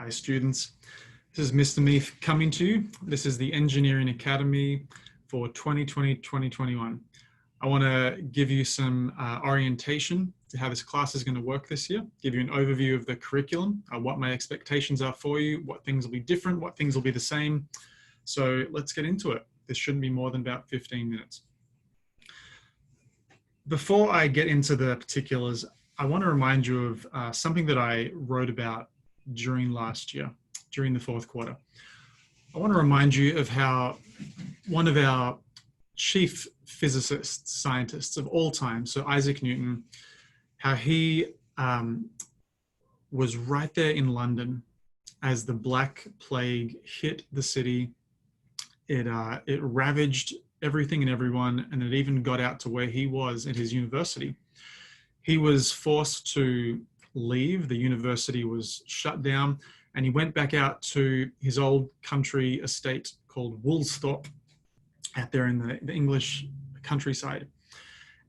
Hi students, this is Mr. Meadth coming to you. This is the Engineering Academy for 2020-2021. I want to give you some orientation to how this class is going to work this year, give you an overview of the curriculum, what my expectations are for you, what things will be different, what things will be the same. So let's get into it. This shouldn't be more than about 15 minutes. Before I get into the particulars, I want to remind you of something that I wrote about during last year, during the fourth quarter. I want to remind you of how one of our chief physicists, scientists of all time, so Isaac Newton, how he was right there in London as the Black Plague hit the city. It ravaged everything and everyone, and it even got out to where he was at his university. He was forced to leave. The university was shut down, and he went back out to his old country estate called Woolsthorpe, out there in the English countryside.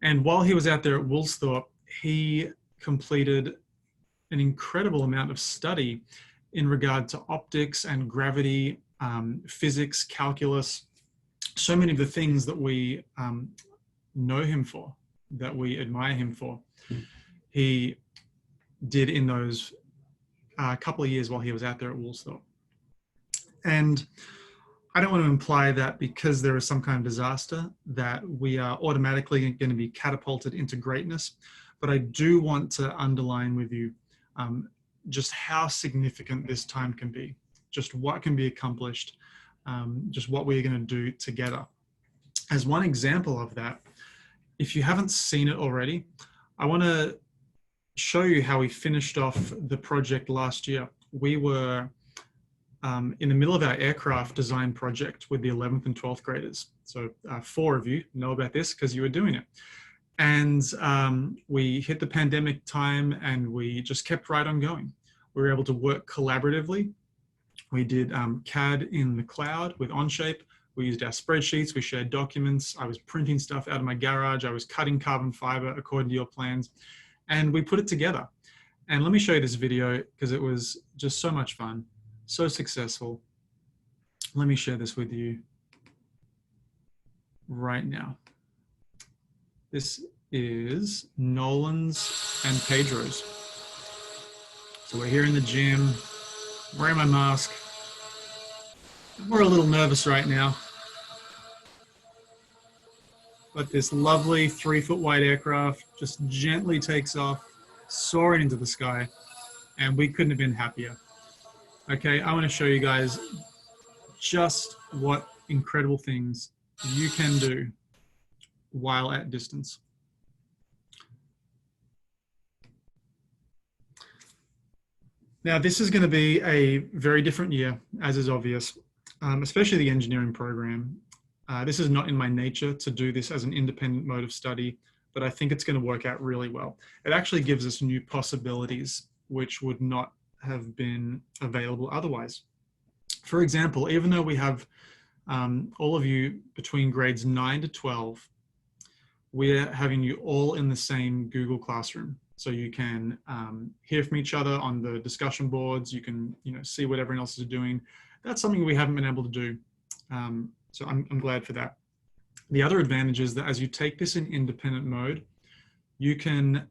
And while he was out there at Woolsthorpe, he completed an incredible amount of study in regard to optics and gravity, physics, calculus, so many of the things that we know him for, that we admire him for. He did in those couple of years while he was out there at Woolsthorpe. And I don't want to imply that because there is some kind of disaster that we are automatically going to be catapulted into greatness, but I do want to underline with you just how significant this time can be, just what can be accomplished, just what we're going to do together. As one example of that, if you haven't seen it already, I want to show you how we finished off the project last year. We were in the middle of our aircraft design project with the 11th and 12th graders. So 4 of you know about this because you were doing it. And we hit the pandemic time and we just kept right on going. We were able to work collaboratively. We did CAD in the cloud with Onshape. We used our spreadsheets, we shared documents. I was printing stuff out of my garage. I was cutting carbon fiber according to your plans. And we put it together. And let me show you this video because it was just so much fun, so successful. Let me share this with you right now. This is Nolan's and Pedro's. So we're here in the gym, wearing my mask. We're a little nervous right now. But this lovely 3-foot wide aircraft just gently takes off, soaring into the sky, and we couldn't have been happier. Okay, I want to show you guys just what incredible things you can do while at distance. Now, this is going to be a very different year, as is obvious, especially the engineering program. This is not in my nature to do this as an independent mode of study, but I think it's going to work out really well. It actually gives us new possibilities which would not have been available otherwise. For example, even though we have all of you between grades 9 to 12, we're having you all in the same Google Classroom. So you can hear from each other on the discussion boards. You can see what everyone else is doing. That's something we haven't been able to do. So I'm glad for that. The other advantage is that as you take this in independent mode, you can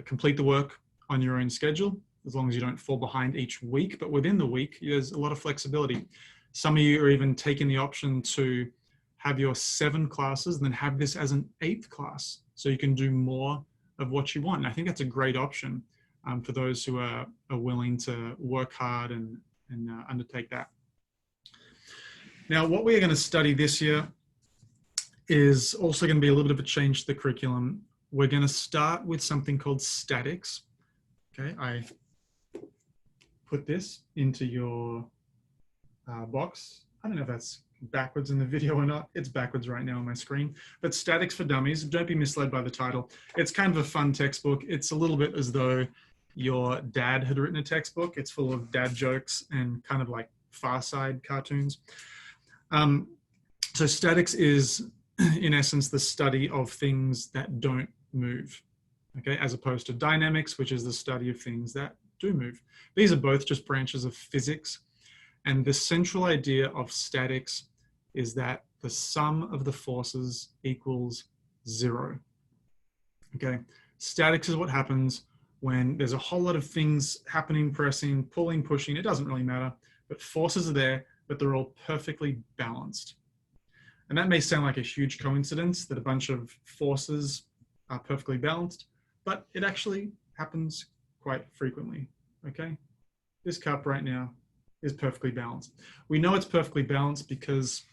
complete the work on your own schedule, as long as you don't fall behind each week. But within the week, there's a lot of flexibility. Some of you are even taking the option to have your 7 classes and then have this as an 8th class. So you can do more of what you want. And I think that's a great option for those who are willing to work hard and undertake that. Now, what we're going to study this year is also going to be a little bit of a change to the curriculum. We're going to start with something called statics. Okay, I put this into your box. I don't know if that's backwards in the video or not. It's backwards right now on my screen. But Statics for Dummies, don't be misled by the title. It's kind of a fun textbook. It's a little bit as though your dad had written a textbook. It's full of dad jokes and kind of like Far Side cartoons. So statics is, in essence, the study of things that don't move, okay, as opposed to dynamics, which is the study of things that do move. These are both just branches of physics. And the central idea of statics is that the sum of the forces equals 0. Okay, statics is what happens when there's a whole lot of things happening, pressing, pulling, pushing. It doesn't really matter, but forces are there, but they're all perfectly balanced. And that may sound like a huge coincidence that a bunch of forces are perfectly balanced, but it actually happens quite frequently. Okay, this cup right now is perfectly balanced. We know it's perfectly balanced because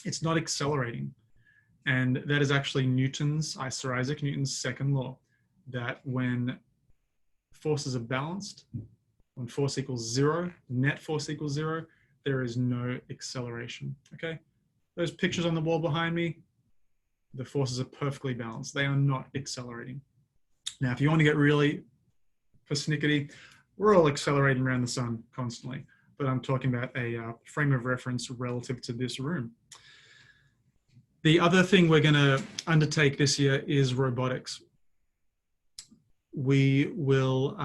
it's not accelerating. And that is actually Sir Isaac Newton's second law, that when forces are balanced, when force equals 0, net force equals 0, there is no acceleration. Okay, those pictures on the wall behind me, the forces are perfectly balanced. They are not accelerating. Now, if you want to get really persnickety, we're all accelerating around the sun constantly, but I'm talking about a frame of reference relative to this room. The other thing we're going to undertake this year is robotics. We will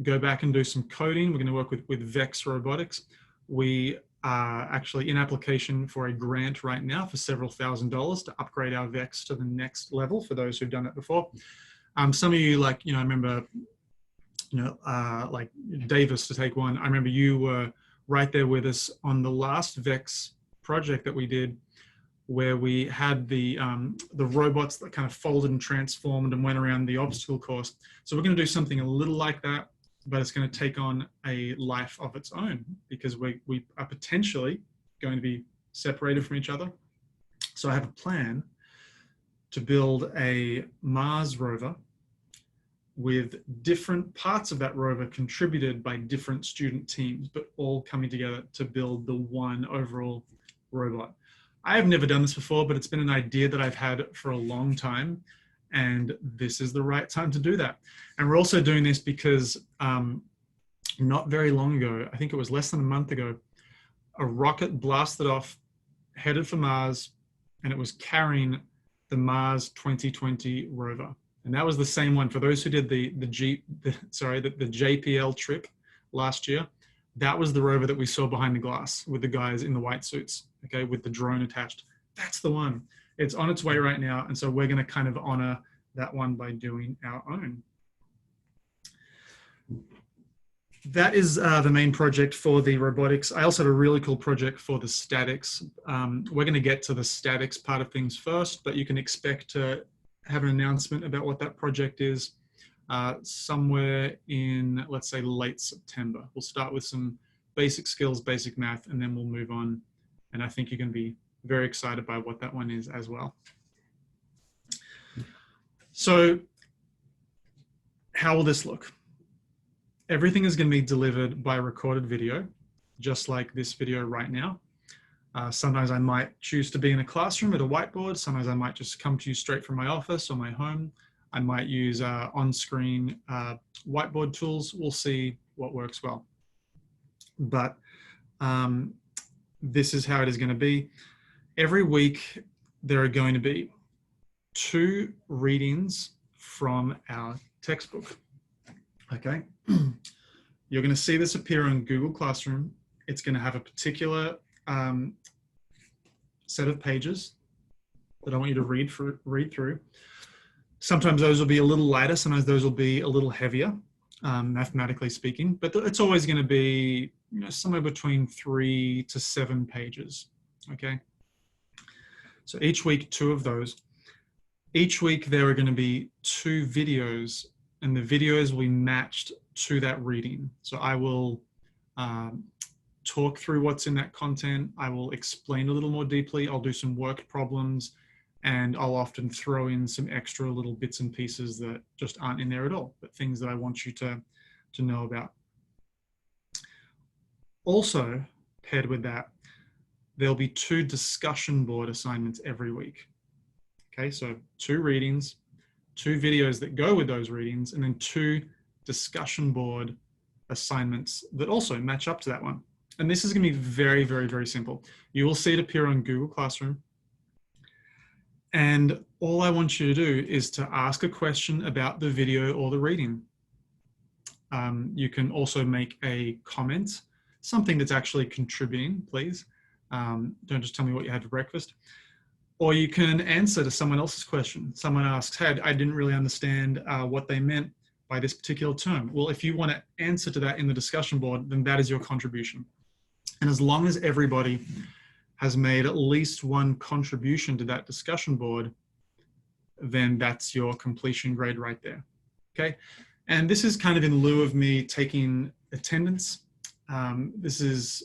go back and do some coding. We're going to work with Vex Robotics. We are actually in application for a grant right now for several $1,000s to upgrade our Vex to the next level for those who've done it before. Some of you, like, I remember, like Davis, to take one. I remember you were right there with us on the last Vex project that we did, where we had the robots that kind of folded and transformed and went around the obstacle course. So we're going to do something a little like that, but it's going to take on a life of its own, because we are potentially going to be separated from each other. So I have a plan to build a Mars rover with different parts of that rover contributed by different student teams, but all coming together to build the one overall robot. I have never done this before, but it's been an idea that I've had for a long time, and this is the right time to do that. And we're also doing this because not very long ago, I think it was less than a month ago, a rocket blasted off, headed for Mars, and it was carrying the Mars 2020 rover. And that was the same one. For those who did the JPL trip last year, that was the rover that we saw behind the glass with the guys in the white suits, okay, with the drone attached. That's the one. It's on its way right now. And so we're going to kind of honor that one by doing our own. That is the main project for the robotics. I also have a really cool project for the statics. We're going to get to the statics part of things first, but you can expect to have an announcement about what that project is somewhere in, let's say, late September. We'll start with some basic skills, basic math, and then we'll move on. And I think you're going to be very excited by what that one is as well. So how will this look? Everything is going to be delivered by recorded video, just like this video right now. Sometimes I might choose to be in a classroom at a whiteboard. Sometimes I might just come to you straight from my office or my home. I might use on-screen whiteboard tools. We'll see what works well. But this is how it is going to be. Every week, there are going to be 2 readings from our textbook. Okay. You're going to see this appear on Google Classroom. It's going to have a particular set of pages that I want you to read through. Sometimes those will be a little lighter, sometimes those will be a little heavier, mathematically speaking, but it's always going to be, somewhere between 3 to 7 pages, okay? So each week, 2 of those. Each week there are going to be 2 videos, and the videos will be matched to that reading. So I will talk through what's in that content. I will explain a little more deeply. I'll do some worked problems, and I'll often throw in some extra little bits and pieces that just aren't in there at all, but things that I want you to know about. Also, paired with that, there'll be 2 discussion board assignments every week. Okay, so 2 readings, 2 videos that go with those readings, and then 2 discussion board assignments that also match up to that one. And this is going to be very, very, very simple. You will see it appear on Google Classroom. And all I want you to do is to ask a question about the video or the reading. You can also make a comment, something that's actually contributing, please. Don't just tell me what you had for breakfast. Or you can answer to someone else's question. Someone asks, hey, I didn't really understand what they meant by this particular term. Well, if you want to answer to that in the discussion board, then that is your contribution. And as long as everybody has made at least one contribution to that discussion board, then that's your completion grade right there, okay? And this is kind of in lieu of me taking attendance. This is,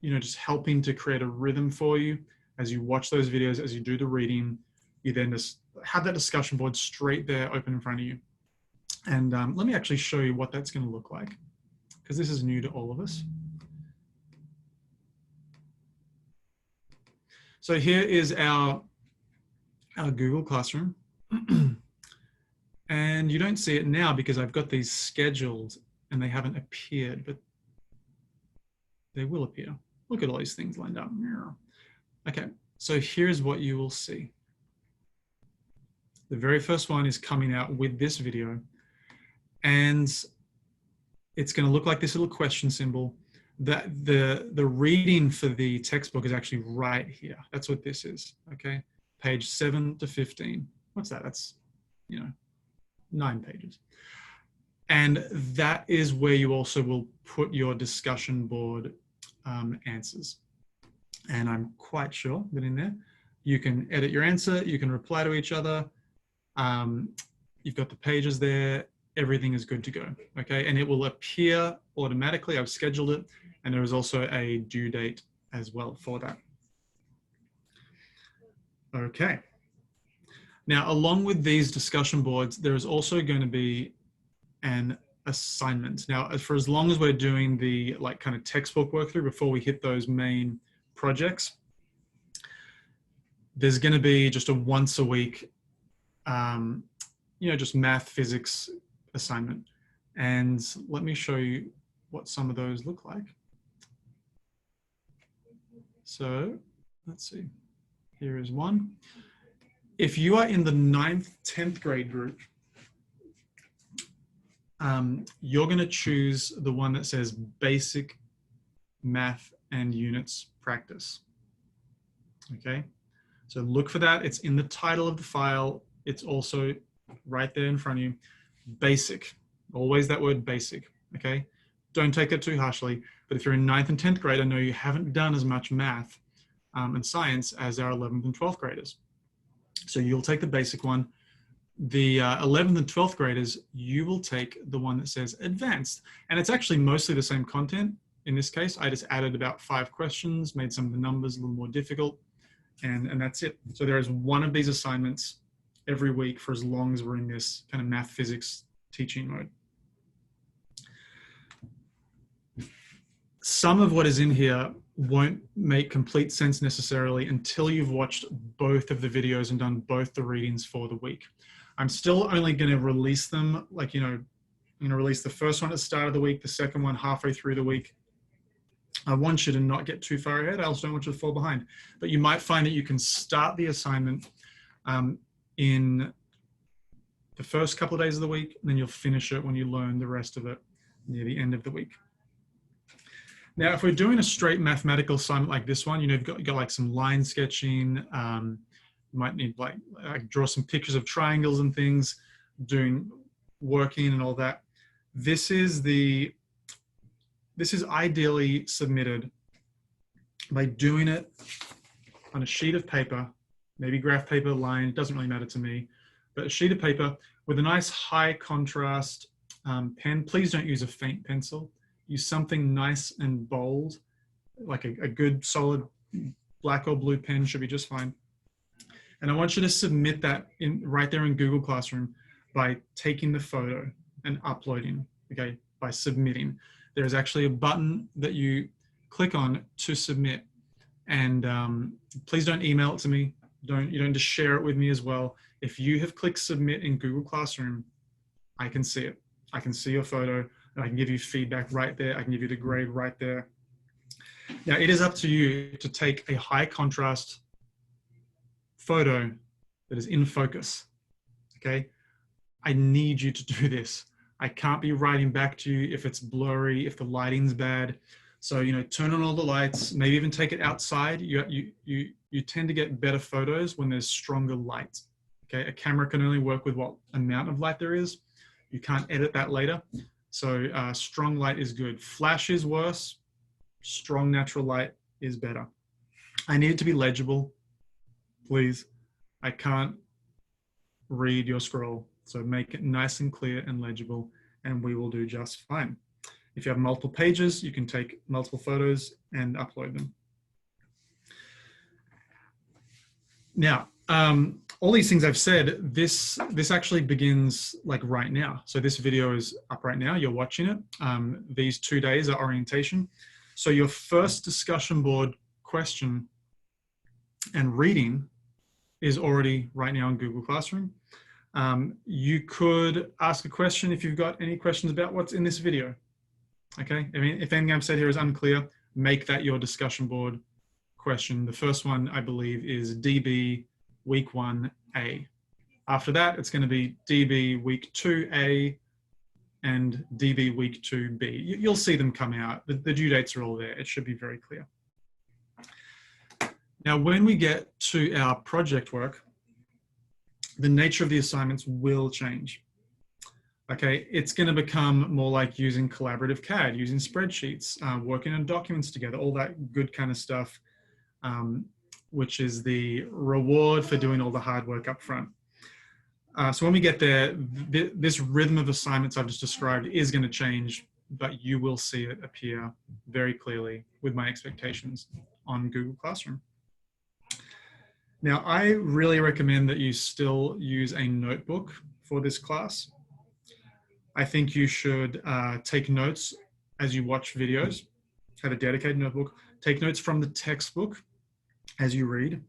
just helping to create a rhythm for you as you watch those videos, as you do the reading. You then just have that discussion board straight there open in front of you. And let me actually show you what that's going to look like, because this is new to all of us. So here is our Google Classroom. And you don't see it now because I've got these scheduled and they haven't appeared, but they will appear. Look at all these things lined up. Okay, so here's what you will see. The very first one is coming out with this video, and it's going to look like this little question symbol. That the reading for the textbook is actually right here. That's what this is, okay? Page 7 to 15. What's that? That's, 9 pages. And that is where you also will put your discussion board answers. And I'm quite sure that in there, you can edit your answer, you can reply to each other. You've got the pages there, everything is good to go, okay? And it will appear automatically. I've scheduled it. And there is also a due date as well for that. Okay. Now, along with these discussion boards, there is also going to be an assignment. Now, for as long as we're doing the kind of textbook work through before we hit those main projects, there's going to be just a once a week, just math, physics assignment. And let me show you what some of those look like. So let's see, here is one. If you are in the 9th, 10th grade group, you're going to choose the one that says basic math and units practice. Okay, so look for that. It's in the title of the file. It's also right there in front of you. Basic, always that word basic, okay? Don't take that too harshly, but if you're in 9th and 10th grade, I know you haven't done as much math and science as our 11th and 12th graders. So you'll take the basic one. The 11th and 12th graders, you will take the one that says advanced. And it's actually mostly the same content. In this case, I just added about 5 questions, made some of the numbers a little more difficult, and that's it. So there is one of these assignments every week for as long as we're in this kind of math physics teaching mode. Some of what is in here won't make complete sense necessarily until you've watched both of the videos and done both the readings for the week. I'm still only going to release them, I'm going to release the first one at the start of the week, the second one halfway through the week. I want you to not get too far ahead. I also don't want you to fall behind. But you might find that you can start the assignment in the first couple of days of the week, and then you'll finish it when you learn the rest of it near the end of the week. Now, if we're doing a straight mathematical assignment like this one, you've got like some line sketching, you might need like draw some pictures of triangles and things, doing working and all that. This is ideally submitted by doing it on a sheet of paper, maybe graph paper, line, it doesn't really matter to me, but a sheet of paper with a nice high contrast pen. Please don't use a faint pencil. Use something nice and bold, like a good solid black or blue pen should be just fine. And I want you to submit that right there in Google Classroom by taking the photo and uploading, okay, by submitting. There's actually a button that you click on to submit. And please don't email it to me. You don't just share it with me as well. If you have clicked submit in Google Classroom, I can see it. I can see your photo. And I can give you feedback right there. I can give you the grade right there. Now, it is up to you to take a high contrast photo that is in focus, okay? I need you to do this. I can't be writing back to you if it's blurry, if the lighting's bad. So, turn on all the lights, maybe even take it outside. You tend to get better photos when there's stronger light. Okay, a camera can only work with what amount of light there is. You can't edit that later. So strong light is good. Flash is worse. Strong natural light is better. I need it to be legible, please. I can't read your scroll. So make it nice and clear and legible, and we will do just fine. If you have multiple pages, you can take multiple photos and upload them. Now, all these things I've said, this actually begins like right now. So this video is up right now, you're watching it. These 2 days are orientation. So your first discussion board question and reading is already right now in Google Classroom. You could ask a question if you've got any questions about what's in this video. Okay, I mean, if anything I've said here is unclear, make that your discussion board question. The first one, I believe, is DB week 1A. After that, it's going to be DB week 2A and DB week 2B. You'll see them come out. The due dates are all there. It should be very clear. Now, when we get to our project work, the nature of the assignments will change. Okay, it's going to become more like using collaborative CAD, using spreadsheets, working on documents together, all that good kind of stuff, which is the reward for doing all the hard work up front. So when we get there, this rhythm of assignments I've just described is going to change, but you will see it appear very clearly with my expectations on Google Classroom. Now, I really recommend that you still use a notebook for this class. I think you should take notes as you watch videos, have a dedicated notebook, take notes from the textbook as you read,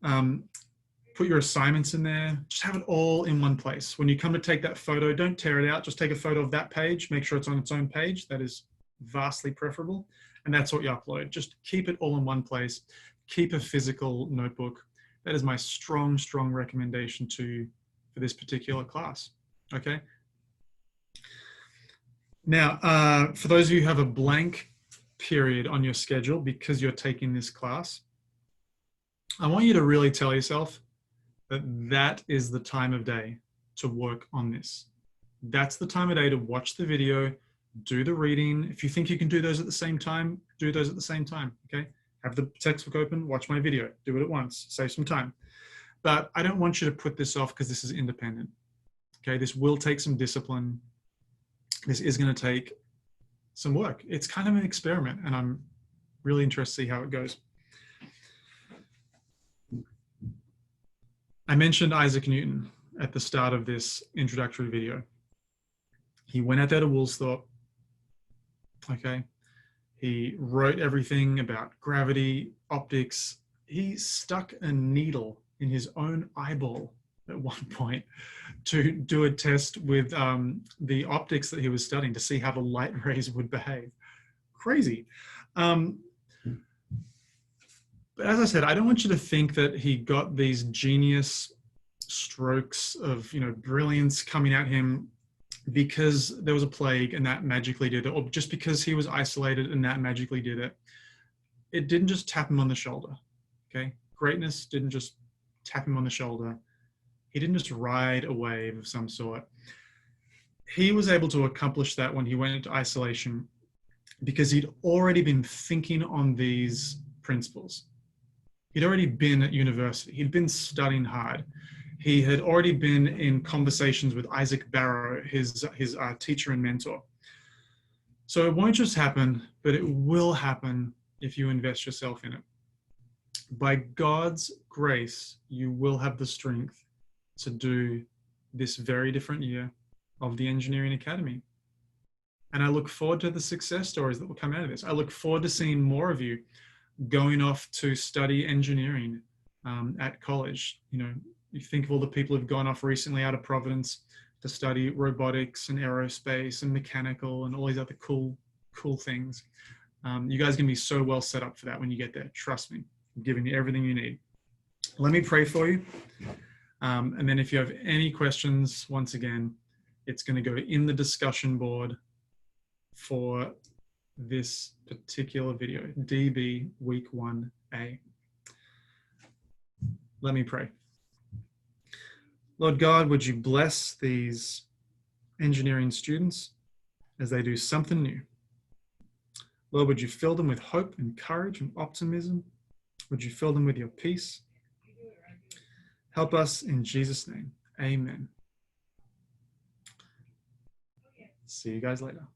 put your assignments in there, just have it all in one place. When you come to take that photo, don't tear it out, just take a photo of that page, make sure it's on its own page. That is vastly preferable. And that's what you upload. Just keep it all in one place. Keep a physical notebook. That is my strong, strong recommendation for this particular class, okay? Now, for those of you who have a blank period on your schedule because you're taking this class, I want you to really tell yourself that that is the time of day to work on this. That's the time of day to watch the video, do the reading. If you think you can do those at the same time, do those at the same time, okay? Have the textbook open, watch my video, do it at once, save some time. But I don't want you to put this off because this is independent, okay? This will take some discipline. This is going to take some work. It's kind of an experiment, and I'm really interested to see how it goes. I mentioned Isaac Newton at the start of this introductory video. He went out there to Woolsthorpe, okay? He wrote everything about gravity, optics. He stuck a needle in his own eyeball at one point to do a test with the optics that he was studying to see how the light rays would behave. Crazy. But as I said, I don't want you to think that he got these genius strokes of, brilliance coming at him because there was a plague and that magically did it, or just because he was isolated and that magically did it. It didn't just tap him on the shoulder, okay? Greatness didn't just tap him on the shoulder. He didn't just ride a wave of some sort. He was able to accomplish that when he went into isolation because he'd already been thinking on these principles. He'd already been at university. He'd been studying hard. He had already been in conversations with Isaac Barrow, his teacher and mentor. So it won't just happen, but it will happen if you invest yourself in it. By God's grace, you will have the strength to do this very different year of the Engineering Academy. And I look forward to the success stories that will come out of this. I look forward to seeing more of you going off to study engineering at college. You think of all the people who've gone off recently out of Providence to study robotics and aerospace and mechanical and all these other cool things. You guys are going to be so well set up for that when you get there. Trust me, I'm giving you everything you need. Let me pray for you. And then if you have any questions, once again, It's going to go in the discussion board for this particular video, DB Week 1A. Let me pray. Lord God, would you bless these engineering students as they do something new? Lord, would you fill them with hope and courage and optimism? Would you fill them with your peace? Help us in Jesus' name. Amen. See you guys later.